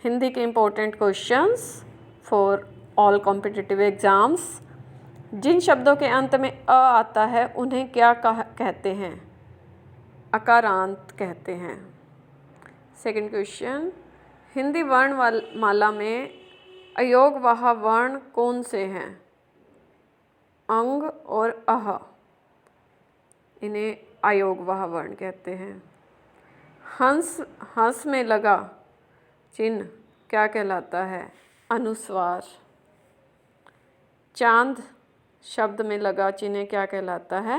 हिंदी के important questions for all competitive exams. जिन शब्दों के अंत में अ आता है उन्हें क्या कहते हैं? अकारांत कहते हैं। सेकंड क्वेश्चन, हिंदी वर्णमाला में अयोगवाह वर्ण कौन से हैं? अंग और अह, इन्हें अयोगवाह वर्ण कहते हैं। हंस में लगा चिन्ह क्या कहलाता है? अनुस्वार। चांद शब्द में लगा चिन्ह क्या कहलाता है?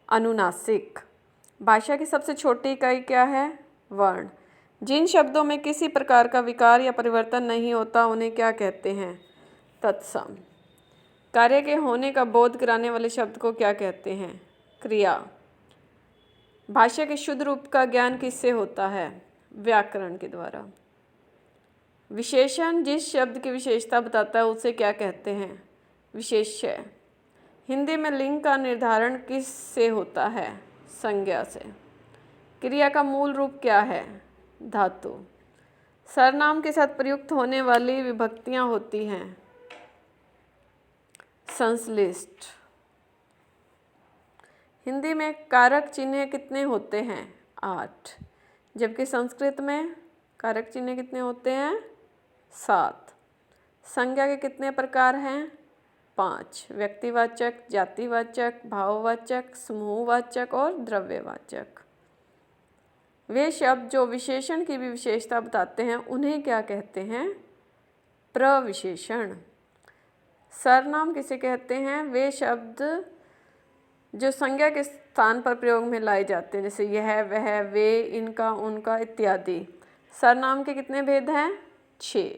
अनुनासिक। भाषा की सबसे छोटी इकाई क्या है? वर्ण। जिन शब्दों में किसी प्रकार का विकार या परिवर्तन नहीं होता उन्हें क्या कहते हैं? तत्सम। कार्य के होने का बोध कराने वाले शब्द को क्या कहते हैं? क्रिया। भाषा के शुद्ध रूप का ज्ञान किससे होता है? व्याकरण के द्वारा। विशेषण जिस शब्द की विशेषता बताता है उसे क्या कहते हैं? विशेष्य। हिंदी में लिंग का निर्धारण किस से होता है? संज्ञा से। क्रिया का मूल रूप क्या है? धातु। सर्वनाम के साथ प्रयुक्त होने वाली विभक्तियां होती हैं संश्लिष्ट। हिंदी में कारक चिन्ह कितने होते हैं? 8। जबकि संस्कृत में कारक चिन्ह कितने होते हैं? 7। संज्ञा के कितने प्रकार हैं? 5। व्यक्तिवाचक, जातिवाचक, भाववाचक, समूहवाचक और द्रव्यवाचक। वे शब्द जो विशेषण की भी विशेषता बताते हैं उन्हें क्या कहते हैं? प्रविशेषण। सर्वनाम किसे कहते हैं? वे शब्द जो संज्ञा के स्थान पर प्रयोग में लाए जाते हैं, जैसे यह, वह, वे, इनका, उनका इत्यादि। सर्वनाम के कितने भेद हैं? 6।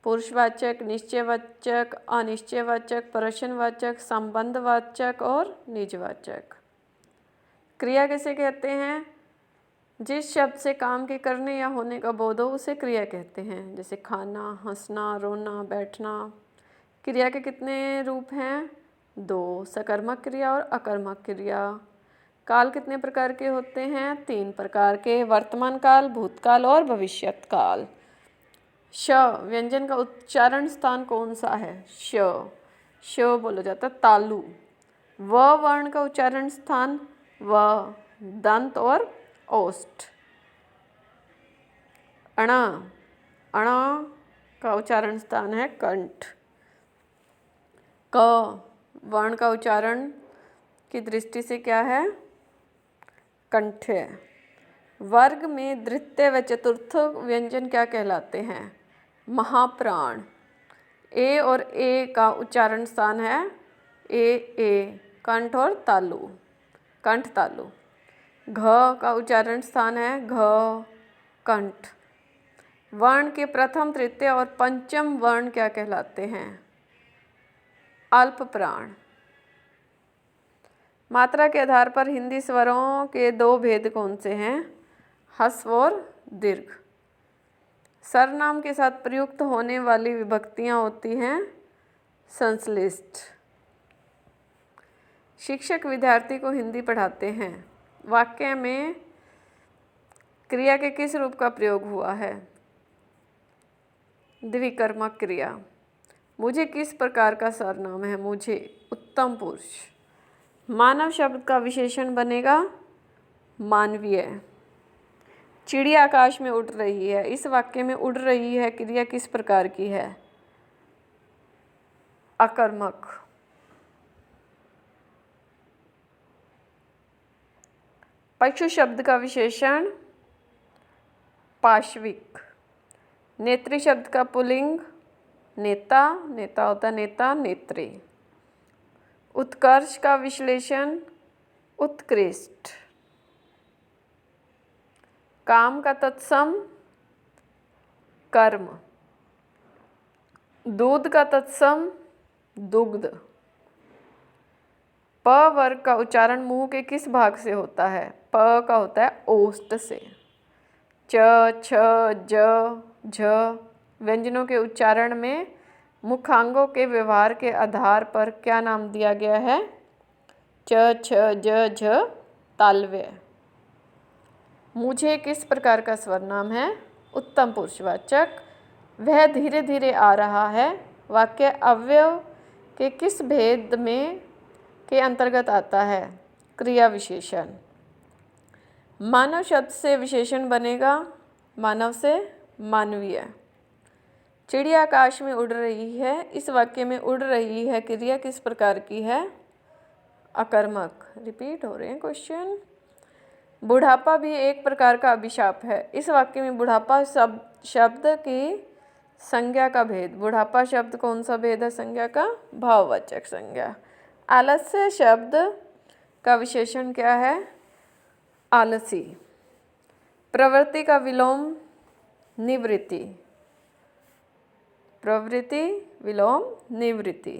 पुरुषवाचक, निश्चयवाचक, अनिश्चयवाचक, प्रश्नवाचक, संबंधवाचक और निजवाचक। क्रिया किसे कहते हैं? जिस शब्द से काम के करने या होने का बोध हो उसे क्रिया कहते हैं, जैसे खाना, हंसना, रोना, बैठना। क्रिया के कितने रूप हैं? 2। सकर्मक क्रिया और अकर्मक क्रिया। काल कितने प्रकार के होते हैं? 3 प्रकार के, वर्तमान काल, भूतकाल और भविष्यत काल। श व्यंजन का उच्चारण स्थान कौन सा है? श बोला जाता है तालु। व वर्ण का उच्चारण स्थान व, दंत और ओष्ठ। अणा का उच्चारण स्थान है कंठ। क वर्ण का उच्चारण की दृष्टि से क्या है? कंठ है। वर्ग में द्वितीय व चतुर्थ व्यंजन क्या कहलाते हैं? महाप्राण। ए और ए का उच्चारण स्थान है ए, कंठ और तालु, कंठ तालु। घ का उच्चारण स्थान है घ, कंठ। वर्ण के प्रथम, तृतीय और पंचम वर्ण क्या कहलाते हैं? अल्प प्राण। मात्रा के आधार पर हिंदी स्वरों के 2 भेद कौन से हैं? ह्रस्व और दीर्घ। सर्वनाम के साथ प्रयुक्त होने वाली विभक्तियां होती हैं संश्लिष्ट। शिक्षक विद्यार्थी को हिंदी पढ़ाते हैं। वाक्य में क्रिया के किस रूप का प्रयोग हुआ है? द्विकर्मक क्रिया। मुझे किस प्रकार का सर्वनाम है? मुझे। उत्तम पुरुष। मानव शब्द का विशेषण बनेगा मानवीय। चिड़िया आकाश में उड़ रही है। इस वाक्य में उड़ रही है क्रिया किस प्रकार की है? अकर्मक। पशु शब्द का विशेषण पाशविक। नेत्री शब्द का पुल्लिंग नेता, नेता होता नेता, नेत्री। उत्कर्ष का विश्लेषण उत्कृष्ट। काम का तत्सम कर्म। दूध का तत्सम दुग्ध। प वर्ग का उच्चारण मुंह के किस भाग से होता है? प का होता है ओष्ठ से। च, छ, ज, झ व्यंजनों के उच्चारण में मुखांगों के व्यवहार के आधार पर क्या नाम दिया गया है? च, छ, ज, झ तालव्य। मुझे किस प्रकार का स्वरनाम है? उत्तम पुरुषवाचक। वह धीरे धीरे आ रहा है वाक्य अवयव के किस भेद में के अंतर्गत आता है? क्रिया विशेषण। मानव शब्द से विशेषण बनेगा मानव से मानवीय। चिड़िया आकाश में उड़ रही है, इस वाक्य में उड़ रही है क्रिया किस प्रकार की है? अकर्मक। रिपीट हो रहे हैं क्वेश्चन। बुढ़ापा भी एक प्रकार का अभिशाप है, इस वाक्य में बुढ़ापा शब्द की संज्ञा का भेद। बुढ़ापा शब्द कौन सा भेद है संज्ञा का? भाववाचक संज्ञा। आलस्य शब्द का विशेषण क्या है? आलसी। प्रवृत्ति का विलोम निवृत्ति। प्रवृत्ति विलोम निवृत्ति।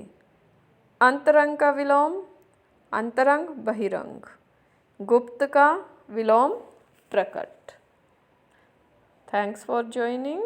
अंतरंग का विलोम अंतरंग बहिरंग। गुप्त का विलोम प्रकट। Thanks for joining.